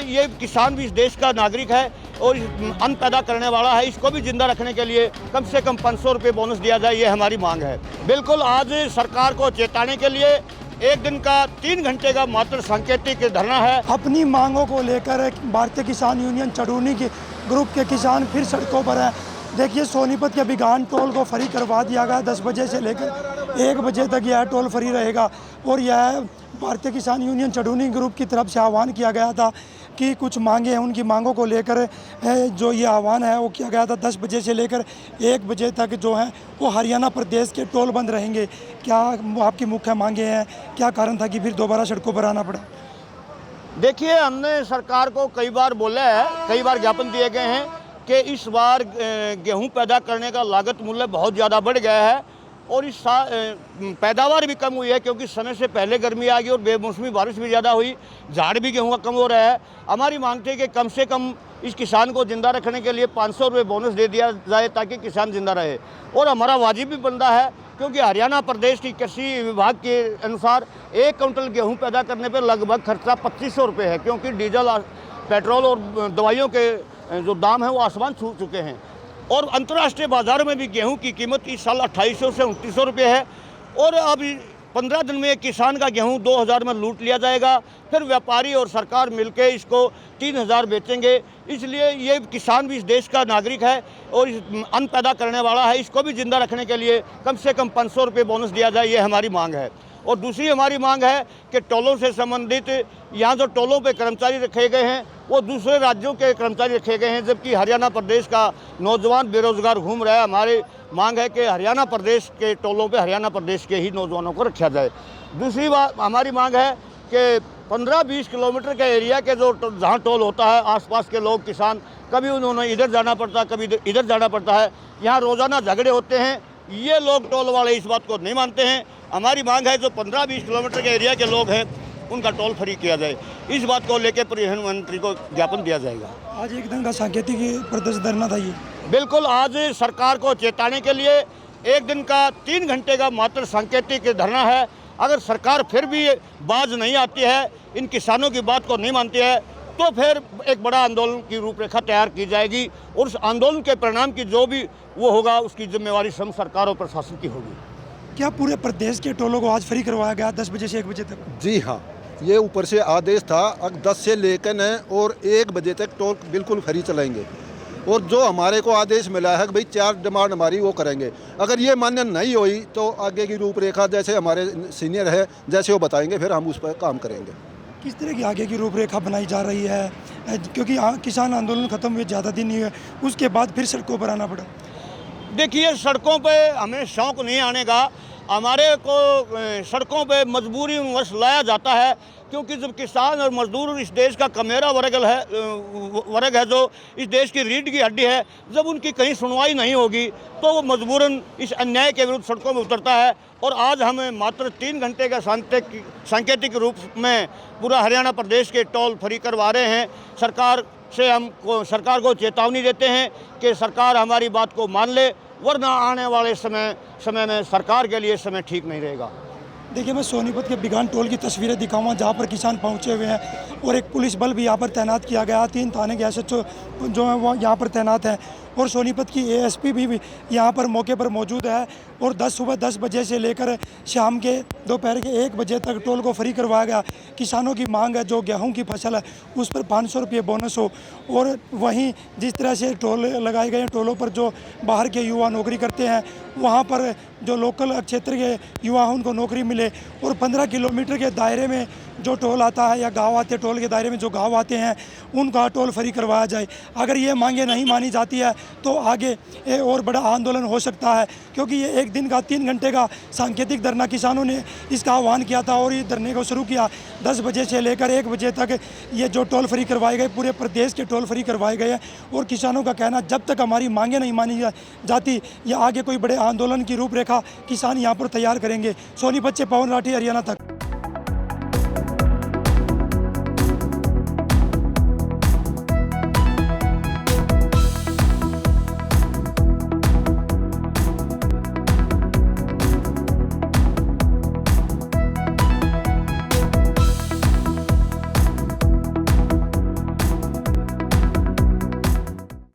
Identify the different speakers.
Speaker 1: ये किसान भी इस देश का नागरिक है और अन्न पैदा करने वाला है। इसको भी जिंदा रखने के लिए कम से कम 500 रुपये बोनस दिया जाए, ये हमारी मांग है। बिल्कुल आज सरकार को चेताने के लिए एक दिन का 3 घंटे का मात्र सांकेतिक धरना है।
Speaker 2: अपनी मांगों को लेकर भारतीय किसान यूनियन चड़ूनी के ग्रुप के किसान फिर सड़कों पर हैं। देखिए, सोनीपत के बिगान टोल को फ्री करवा दिया गया। 10 बजे से लेकर 1 बजे तक यह टोल फ्री रहेगा और यह भारतीय किसान यूनियन चड़ूनी ग्रुप की तरफ से आह्वान किया गया था कि कुछ मांगे हैं, उनकी मांगों को लेकर जो ये आह्वान है वो किया गया था। 10 बजे से लेकर 1 बजे तक जो है वो हरियाणा प्रदेश के टोल बंद रहेंगे। क्या आपकी मुख्य मांगे हैं? क्या कारण था कि फिर दोबारा सड़कों पर आना पड़ा?
Speaker 1: देखिए, हमने सरकार को कई बार बोला है, कई बार ज्ञापन दिए गए हैं कि इस बार गेहूं पैदा करने का लागत मूल्य बहुत ज़्यादा बढ़ गया है और इस पैदावार भी कम हुई है क्योंकि समय से पहले गर्मी आ गई और बेमौसमी बारिश भी ज़्यादा हुई। झाड़ भी गेहूं का कम हो रहा है। हमारी मांग थी कि कम से कम इस किसान को ज़िंदा रखने के लिए 500 रुपये बोनस दे दिया जाए ताकि किसान ज़िंदा रहे और हमारा वाजिब भी बनता है क्योंकि हरियाणा प्रदेश की कृषि विभाग के अनुसार 1 क्विंटल गेहूँ पैदा करने पर लगभग खर्चा 2500 रुपये है क्योंकि डीजल, पेट्रोल और दवाइयों के जो दाम है वो आसमान छू चुके हैं और अंतर्राष्ट्रीय बाज़ारों में भी गेहूं की कीमत इस साल 2800 से 2900 रुपये है और अब 15 दिन में एक किसान का गेहूं 2000 में लूट लिया जाएगा। फिर व्यापारी और सरकार मिलकर इसको 3000 बेचेंगे। इसलिए ये किसान भी इस देश का नागरिक है और अन्न पैदा करने वाला है। इसको भी जिंदा रखने के लिए कम से कम 500 रुपये बोनस दिया जाए, ये हमारी मांग है। और दूसरी हमारी मांग है कि टोलों से संबंधित यहाँ जो टोलों पे कर्मचारी रखे गए हैं वो दूसरे राज्यों के कर्मचारी रखे गए हैं, जबकि हरियाणा प्रदेश का नौजवान बेरोजगार घूम रहा है। हमारी मांग है कि हरियाणा प्रदेश के टोलों पे हरियाणा प्रदेश के ही नौजवानों को रखा जाए। दूसरी बात हमारी मांग है कि 15-20 किलोमीटर के एरिया के जो जहाँ टोल होता है, आसपास के लोग किसान कभी उन्होंने इधर जाना पड़ता है, कभी इधर जाना पड़ता है। यहाँ रोज़ाना झगड़े होते हैं। ये लोग टोल वाले इस बात को नहीं मानते हैं। हमारी मांग है जो 15-20 किलोमीटर के एरिया के लोग हैं उनका टोल फ्री किया जाए। इस बात को लेकर परिवहन मंत्री को ज्ञापन दिया जाएगा।
Speaker 2: आज एक दिन का सांकेतिक प्रदर्शन धरना था ये।
Speaker 1: बिल्कुल, आज सरकार को चेताने के लिए एक दिन का 3 घंटे का मात्र सांकेतिक धरना है। अगर सरकार फिर भी बाज नहीं आती है, इन किसानों की बात को नहीं मानती है, तो फिर एक बड़ा आंदोलन की रूपरेखा तैयार की जाएगी और उस आंदोलन के परिणाम की जो भी वो होगा उसकी जिम्मेवारी स्वयं सरकार और प्रशासन की होगी।
Speaker 2: क्या पूरे प्रदेश के टोलों को आज फ्री करवाया गया 10 बजे से 1 बजे तक?
Speaker 3: जी हाँ, ये ऊपर से आदेश था। 10 से लेकर और 1 बजे तक टोल बिल्कुल फ्री चलाएंगे और जो हमारे को आदेश मिला है कि भाई 4 डिमांड हमारी वो करेंगे। अगर ये मान्य नहीं हुई तो आगे की रूपरेखा जैसे हमारे सीनियर है जैसे वो बताएंगे, फिर हम उस पर काम करेंगे।
Speaker 2: किस तरह की आगे की रूपरेखा बनाई जा रही है? क्योंकि किसान आंदोलन खत्म हुए ज़्यादा दिन नहीं हुए, उसके बाद फिर सड़कों पर आना पड़ा।
Speaker 1: देखिए, सड़कों पे हमें शौक़ नहीं आने का। हमारे को सड़कों पे मजबूरी वश लाया जाता है क्योंकि जब किसान और मजदूर इस देश का कमेरा वर्ग है जो इस देश की रीढ़ की हड्डी है, जब उनकी कहीं सुनवाई नहीं होगी तो वो मजबूरन इस अन्याय के विरुद्ध सड़कों में उतरता है। और आज हमें मात्र 3 घंटे का सांकेतिक रूप में पूरा हरियाणा प्रदेश के टोल फ्री करवा रहे हैं। सरकार को चेतावनी देते हैं कि सरकार हमारी बात को मान ले, वरना आने वाले समय में सरकार के लिए समय ठीक नहीं रहेगा।
Speaker 2: देखिए, मैं सोनीपत के बिगान टोल की तस्वीरें दिखाऊंगा जहां पर किसान पहुंचे हुए हैं और एक पुलिस बल भी यहां पर तैनात किया गया। 3 थाने के एसएचओ जो हैं वो यहां पर तैनात हैं और सोनीपत की एएसपी भी यहां पर मौके पर मौजूद है। और सुबह 10 बजे से लेकर शाम के दोपहर के 1 बजे तक टोल को फ्री करवाया गया। किसानों की मांग है जो गेहूं की फसल है उस पर 500 रुपये बोनस हो और वहीं जिस तरह से टोल लगाए गए हैं, टोलों पर जो बाहर के युवा नौकरी करते हैं वहाँ पर जो लोकल क्षेत्र के युवा हैं उनको नौकरी मिले और 15 किलोमीटर के दायरे में जो टोल आता है या गांव आते हैं, टोल के दायरे में जो गांव आते हैं उनका टोल फ्री करवाया जाए। अगर ये मांगे नहीं मानी जाती है तो आगे और बड़ा आंदोलन हो सकता है क्योंकि ये एक दिन का 3 घंटे का सांकेतिक धरना किसानों ने इसका आह्वान किया था और ये धरने को शुरू किया। 10 बजे से लेकर 1 बजे तक ये जो टोल फ्री करवाए गए, पूरे प्रदेश के टोल फ्री करवाए गए हैं और किसानों का कहना जब तक हमारी मांगे नहीं मानी जाती या आगे कोई बड़े आंदोलन की रूपरेखा किसान यहाँ पर तैयार करेंगे। सोनीपत से पवन राठी, हरियाणा तक।